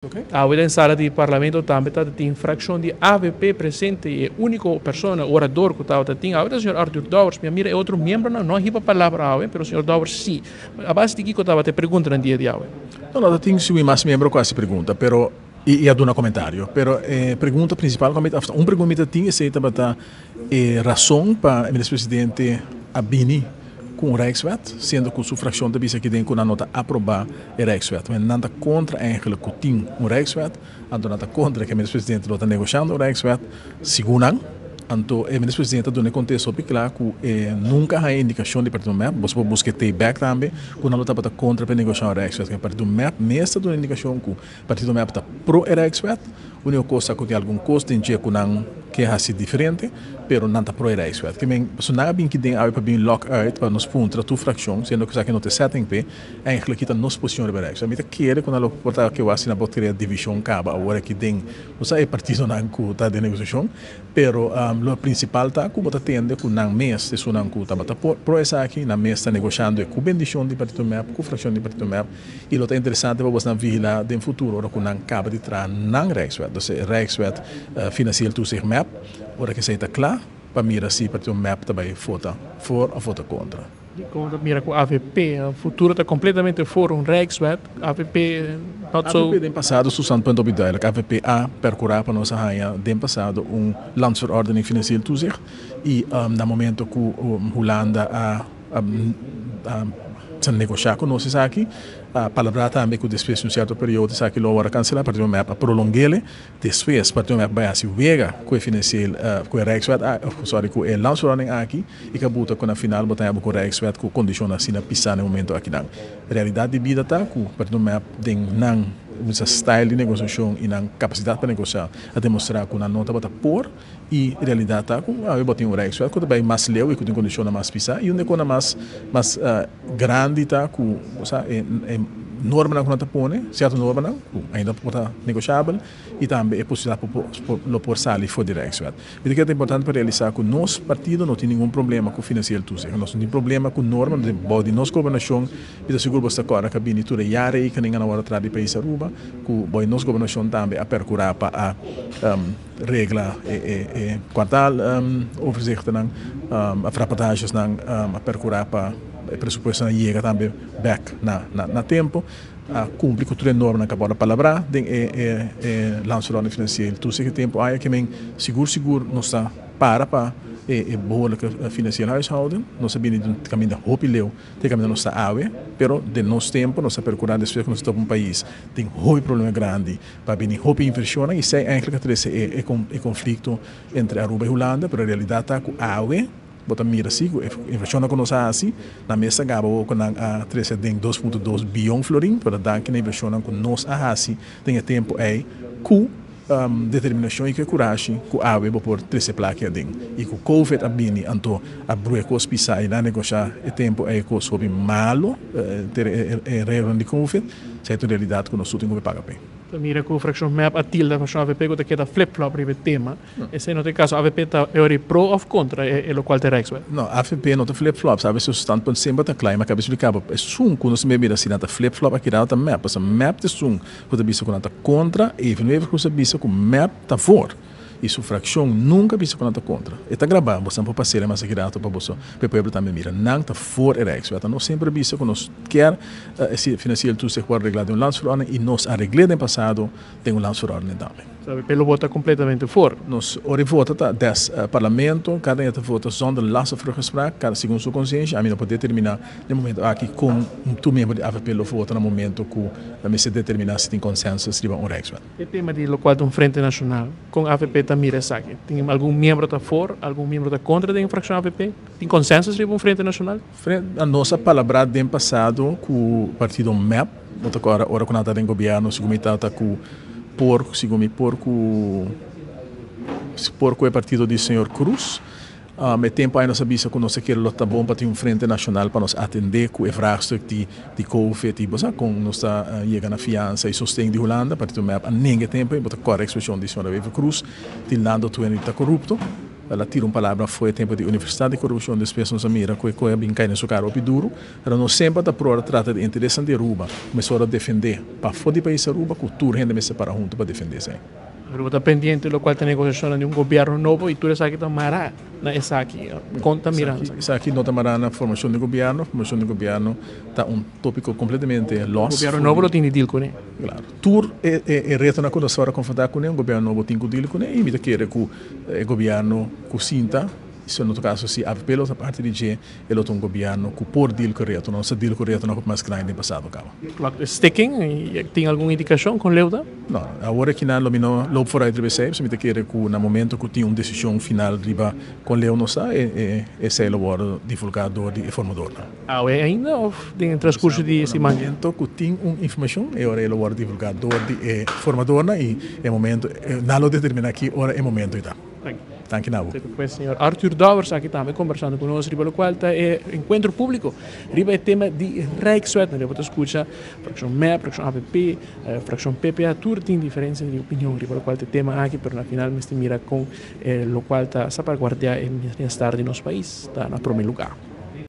Okay. In sala di Parlamento também tem fração de AVP presente e única pessoa, orador que estava tem. Agora o senhor Arthur Dowers, minha mira é outro membro, não riba palavra, mas o senhor Dowers sim. A base de que eu estava te perguntando no dia de hoje. No, tem sim mais membro quase pergunta, pero e a dona comentário, pero pergunta principal como pergunta tinha esse também razão para o presidente Abini com o Rijkswet, sendo que a sua fração também aqui dentro na nota aprovar o Rijkswet. Mas nada contra eigenlijk que tem o Rijkswet, então nada contra que o presidente está negociando o Rijkswet, segundo então, o ministro-presidente do contexto bem claro que nunca há indicação de partido MEP, você pode buscar back também, quando ela está contra para negociar o Rijkswet, que o partido MEP, mesmo da indicação que o partido MEP está pro Rijkswet, a única coisa que tem algum custo em dia que é assim diferente, pero não está pro Rijkswet. Que men, se não há bem que tem algo para bem lock-out, para nos puntos, tu fração, sendo que aqui não tem setting p, eigenlijk kita nos posição de Rijkswet. Mas quer quando ela porta que eu assina botar a divisão caba, agora que tem, você é partido não que está de negociação, pero o principal está que você tende que não mês se sunan que está pro essa aqui na mês está negociando com bendição de partido MEP, com fração de partido MEP, e o que é interessante para você vigilar no futuro, ora que não acaba de entrar na Rijkswet, então Rijkswet financieel toezicht MEP, ora que está claro, para mirar se partido MEP também vota for ou vota contra. Como mira com a AVP, o futuro está completamente fora um Rijkswet, AVP not so. AVP tem passado, Susan punt op je duidelijk, AVP A percurar para nossa raia, tem passado landsverordening financieel toezicht, e no momento que Holanda a negociar com nós aqui, a palavra também que depois de certo período se aquilo agora cancelar, partido MEP a prolongá-lo, depois partido MEP vai assim vega com o financeiro, com o Rijkswet, com o landsverordening aqui, e que buta com a final botar com o Rijkswet com condição assim na pisar no momento aqui não. Realidade de vida tá com partido MEP tem não essa style de negociação e não capacidade para negociar, a demonstrar que não nota bota por e realidade tá com eu botei um Rijkswet que também mais leu e que tem condição mais pisar e onde quando mais grande tá com norma não conta põe, certo norma não, ainda pode negociável e também é possível por sair for de Rijkswet. Isso que é importante para realizar que nosso partido não tem nenhum problema com o financeiro toezicht. Nós não tem problema com norma de nossa governação, e seguro você agora que a binitura já é que ninguém na hora atrás de país Aruba, que nossa governação também a percurar para a regla quartal overzicht dan a frapatages dan a percurar para o presupuesto na chega também back na tempo a cumprir com toda a norma que agora palavra tem lançamento financeiro tudo esse tempo aí que men seguro não está para behoorlijke financiële huishouden. Nós sabemos que caminho da Hopileu, tem caminho nossa água, pero de nosso tempo, nossa percurar desde que nós estamos país tem um problema grande para vir hopi inversão e sei eigenlijk que é conflito entre Aruba e Holanda, pero a realidade está com água. Bota mira assim, a inversão que nós assim, na mesa gabo com a 2.2 bilhão florim, para dar que a inversão que nós assim tem tempo aí com determinação e que coragem que a água por 13 placas dentro e que o COVID abini anto a bruia com os pisar e na negociar o tempo é que soube malo reunião de COVID certa realidade que nós temos que pagar bem. Mira que a fração MEP a tilda fração AVP que queda flip-flop para o tema. Esse não tem caso AVP está pro ou contra é o qual tem Rijkswet. Não, AVP não tem flip-flop, sabe? Se o standpoint sempre está claro, mas cabe explicar, é sum quando se me mira assim, está flip-flop aqui dá MEP, mas MEP é sum quando bisa quando está contra, e even quando bisa com MEP está for. E sua fração nunca bisa quando está contra. Está gravado, você não pode passar mais aqui dentro para você, para o povo também mira, não está for é Rijkswet. Nós sempre bisa quando nós quer esse financeiro tudo se pode arreglar de landsverordening e nós arreglamos no passado tem landsverordening também. Sabe, pelo voto completamente fora. Nós ora vota tá des parlamento, cada um vota zonder last of gesprek, cada segundo sua consciência, a mim não pode determinar no momento aqui com tu membro de AVP lo vota no momento que a mim se determinar se tem consenso se um Rijkswet. O tema de local de frente nacional com AVP também é aqui. Tem algum membro está fora, algum membro está contra da infração AVP? Tem consenso se frente nacional? A nossa palavra do passado com o partido MEP, agora quando está em governo, se está com porco é partido do senhor Cruz. Met tempo aí nós sabemos que nós queremos lutar bom para ter frente nacional para nos atender com o vraagstuk de COVID e com nossa chegada na fiança e sustento de Holanda, partido MEP a ninguém tempo, e botar correta expressão de senhor Cruz, tilando tu está corrupto. ela tira uma palavra foi tempo de Universidade de Corrupção después nos mira que é bem cair no cara o duro ela não sempre tá por trata de interesse de Aruba começou a defender para fora do país Aruba cultura gente me separa junto para defender se Aruba está pendiente lo cual tiene negociación de un gobierno nuevo y tú le sabes que está na essa aqui conta mirando isso aqui não está marana formação de governo está tópico completamente lost o governo novo não tem deal com ele claro tur é retorna quando a senhora confrontar com ele um governo novo tem que deal com ele e me quer que o governo cocinta isso no caso se a pelo a parte de G ele tem um governo que por deal correto não se deal correto não mais grande no passado cabo sticking tem alguma indicação com Leuda não agora que não lumino loop for aí de se me quer que no momento que tem uma decisão final riba com Leo não está é esse é o divulgador e formador é ainda ou tem transcurso de semana momento que tem uma informação é hora ele o divulgador e formador e é momento não determina aqui hora é momento e tá Thank you, Nabo. Pues, señor Arthur Dovers aquí también conversando con nosotros, riba lo cual está encuentro público, riba el tema de Rijkswet, riba te escucha, fracción MEP, fracción APP, fracción PPA, tour tiene diferencia de opinión, riba lo cual te tema aquí, pero al final me mira con lo cual está para guardar en más tarde en nuestro país, está en el primer lugar.